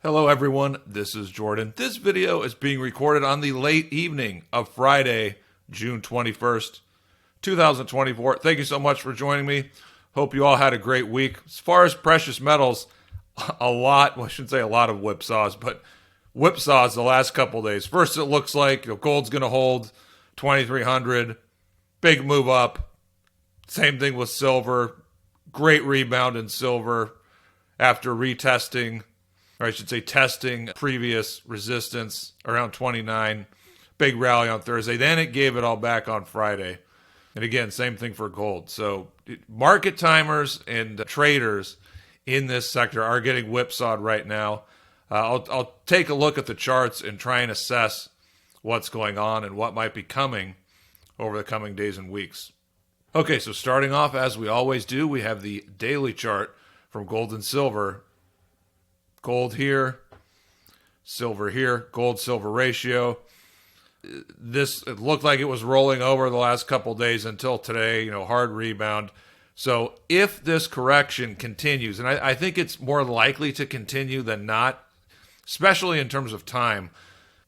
Hello everyone, this is Jordan. This video is being recorded on the late evening of Friday, June 21st, 2024. Thank you so much for joining me. Hope you all had a great week. As far as precious metals, I shouldn't say a lot of whipsaws, but whipsaws the last couple days. First, it looks like gold's going to hold 2,300, big move up. Same thing with silver, great rebound in silver after retesting, or I should say testing previous resistance around 29. Big rally on Thursday. Then it gave it all back on Friday. And again, same thing for gold. So market timers and traders in this sector are getting whipsawed right now. I'll take a look at the charts and try and assess what's going on and what might be coming over the coming days and weeks. Okay, so starting off, as we always do, we have the daily chart from gold and silver. Gold here, silver here, gold-silver ratio. It looked like it was rolling over the last couple days until today, hard rebound. So if this correction continues, and I think it's more likely to continue than not, especially in terms of time,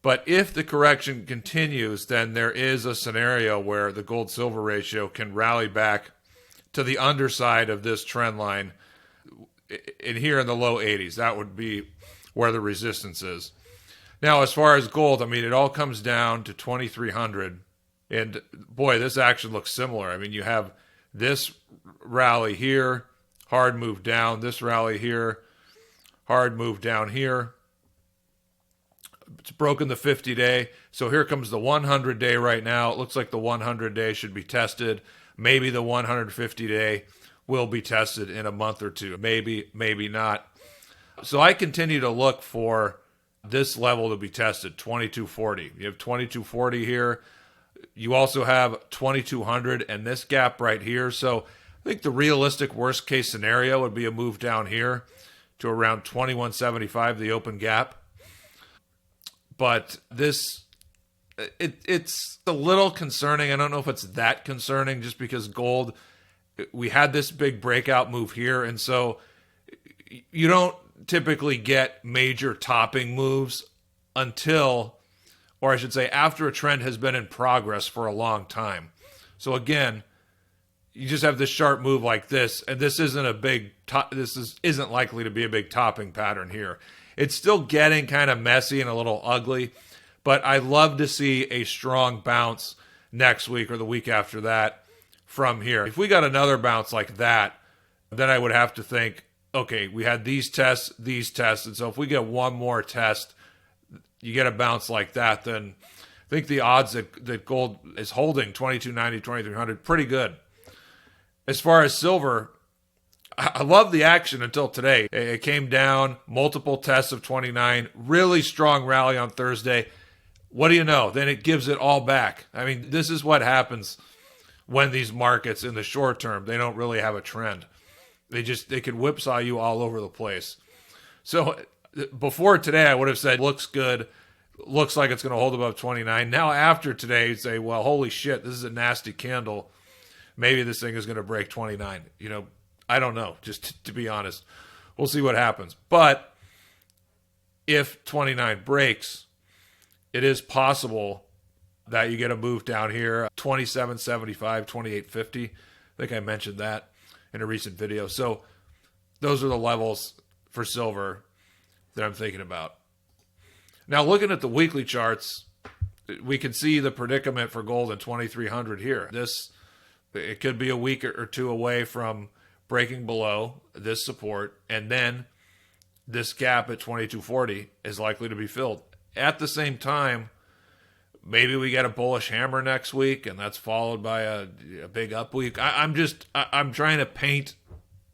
but if the correction continues, then there is a scenario where the gold-silver ratio can rally back to the underside of this trend line. In here in the low 80s, that would be where the resistance is. Now, as far as gold, it all comes down to 2,300. And boy, this action looks similar. You have this rally here, hard move down, this rally here, hard move down here. It's broken the 50-day. So here comes the 100-day right now. It looks like the 100-day should be tested. Maybe the 150-day will be tested in a month or two. Maybe, maybe not. So I continue to look for this level to be tested, 2240. You have 2240 here. You also have 2200 and this gap right here. So I think the realistic worst case scenario would be a move down here to around 2175, the open gap. But this, it's a little concerning. I don't know if it's that concerning just because gold, we had this big breakout move here, and so you don't typically get major topping moves until, or I should say, after a trend has been in progress for a long time. So again, you just have this sharp move like this, and this isn't a big isn't likely to be a big topping pattern here. It's still getting kind of messy and a little ugly, but I love to see a strong bounce next week or the week after that from here. If we got another bounce like that, then I would have to think, okay, we had these tests, and so if we get one more test, you get a bounce like that, then I think the odds that gold is holding 2290, 2300, pretty good. As far as silver, I love the action until today. It came down, multiple tests of 29, really strong rally on Thursday. What do you know? Then it gives it all back. This is what happens when these markets in the short term, they don't really have a trend. They could whipsaw you all over the place. So before today, I would have said, looks good, looks like it's going to hold above 29. Now after today, you'd say, well, holy shit, this is a nasty candle. Maybe this thing is going to break 29. I don't know, just to be honest. We'll see what happens. But if 29 breaks, it is possible that you get a move down here, 2775, 2850. I think I mentioned that in a recent video. So those are the levels for silver that I'm thinking about. Now, looking at the weekly charts, we can see the predicament for gold at 2300 here. It could be a week or two away from breaking below this support, and then this gap at 2240 is likely to be filled. At the same time, maybe we get a bullish hammer next week, and that's followed by a big up week. I'm trying to paint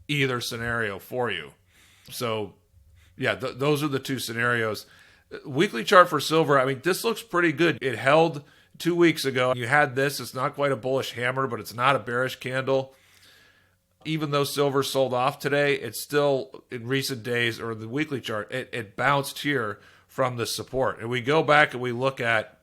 either scenario for you. So, yeah, those are the two scenarios. Weekly chart for silver, this looks pretty good. It held 2 weeks ago. You had this. It's not quite a bullish hammer, but it's not a bearish candle. Even though silver sold off today, it's still, in recent days, or the weekly chart, it bounced here from the support. And we go back and we look at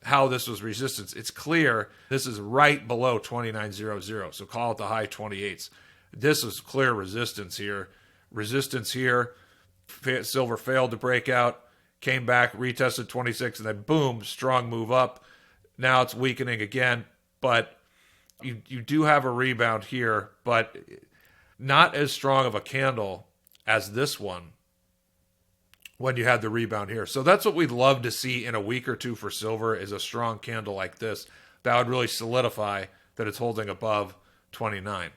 how this was resistance. It's clear this is right below 2900, so call it the high 28s. This is clear resistance here. Silver failed to break out, came back, retested 26, and then boom, strong move up. Now it's weakening again, but you do have a rebound here, but not as strong of a candle as this one when you had the rebound here. So that's what we'd love to see in a week or two for silver, is a strong candle like this. That would really solidify that it's holding above 29.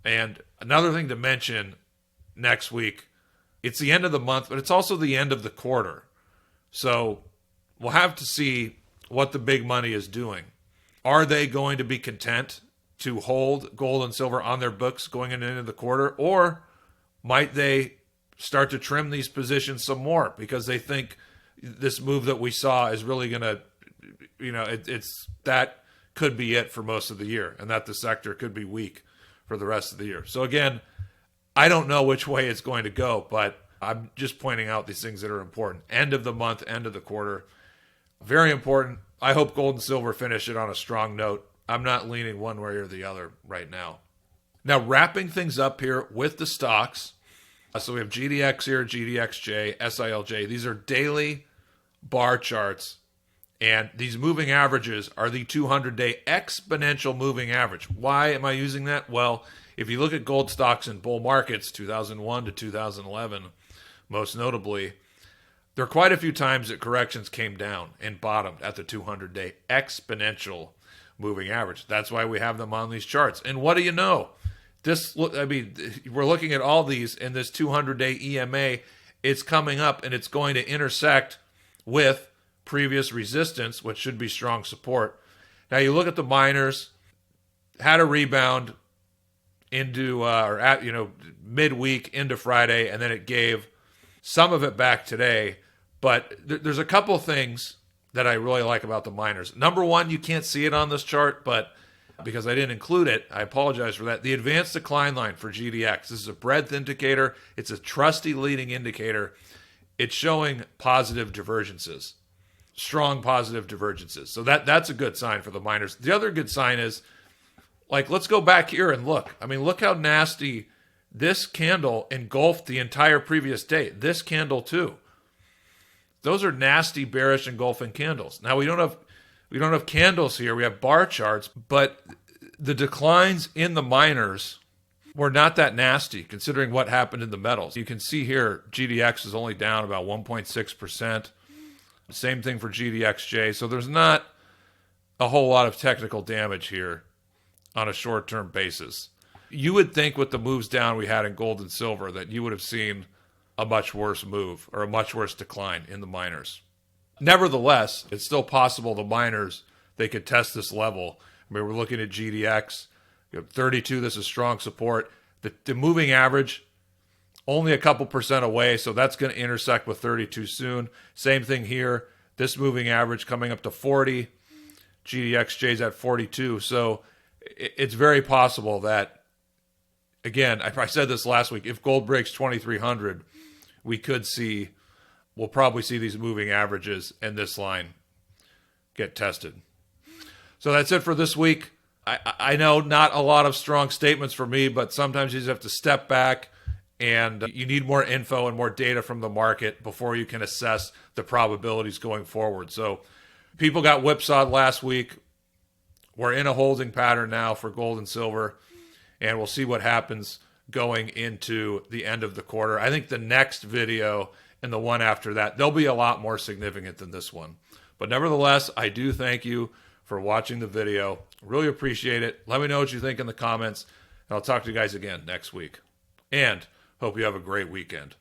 And another thing to mention next week, it's the end of the month, but it's also the end of the quarter. So we'll have to see what the big money is doing. Are they going to be content to hold gold and silver on their books going into the quarter? Or might they start to trim these positions some more because they think this move that we saw is really going to, it's that could be it for most of the year, and that the sector could be weak for the rest of the year. So again, I don't know which way it's going to go, but I'm just pointing out these things that are important. End of the month, end of the quarter. Very important. I hope gold and silver finish it on a strong note. I'm not leaning one way or the other right now. Now, wrapping things up here with the stocks. So we have GDX here, GDXJ, SILJ. These are daily bar charts. And these moving averages are the 200-day exponential moving average. Why am I using that? Well, if you look at gold stocks in bull markets, 2001 to 2011, most notably, there are quite a few times that corrections came down and bottomed at the 200-day exponential moving average. That's why we have them on these charts. And what do you know? We're looking at all these in this 200-day EMA. It's coming up, and it's going to intersect with previous resistance, which should be strong support. Now you look at the miners, had a rebound into midweek into Friday, and then it gave some of it back today. But there's a couple things that I really like about the miners. Number one, you can't see it on this chart, but because I didn't include it, I apologize for that. The advanced decline line for GDX. This is a breadth indicator. It's a trusty leading indicator. It's showing positive divergences, strong positive divergences. So that's a good sign for the miners. The other good sign is, let's go back here and look. Look how nasty this candle engulfed the entire previous day. This candle too. Those are nasty bearish engulfing candles. Now we don't have candles here. We have bar charts, but the declines in the miners were not that nasty considering what happened in the metals. You can see here GDX is only down about 1.6%. Same thing for GDXJ. So there's not a whole lot of technical damage here on a short-term basis. You would think with the moves down we had in gold and silver that you would have seen a much worse move or a much worse decline in the miners. Nevertheless, it's still possible the miners, they could test this level. We're looking at GDX. 32, this is strong support. The moving average, only a couple percent away, so that's going to intersect with 32 soon. Same thing here. This moving average coming up to 40. GDXJ's at 42. So it's very possible that, again, I said this last week, if gold breaks 2,300, we'll probably see these moving averages and this line get tested. So that's it for this week. I know not a lot of strong statements for me, but sometimes you just have to step back and you need more info and more data from the market before you can assess the probabilities going forward. So people got whipsawed last week. We're in a holding pattern now for gold and silver, and we'll see what happens going into the end of the quarter. I think the next video and the one after that, they'll be a lot more significant than this one. But nevertheless, I do thank you for watching the video. Really appreciate it. Let me know what you think in the comments, and I'll talk to you guys again next week. And hope you have a great weekend.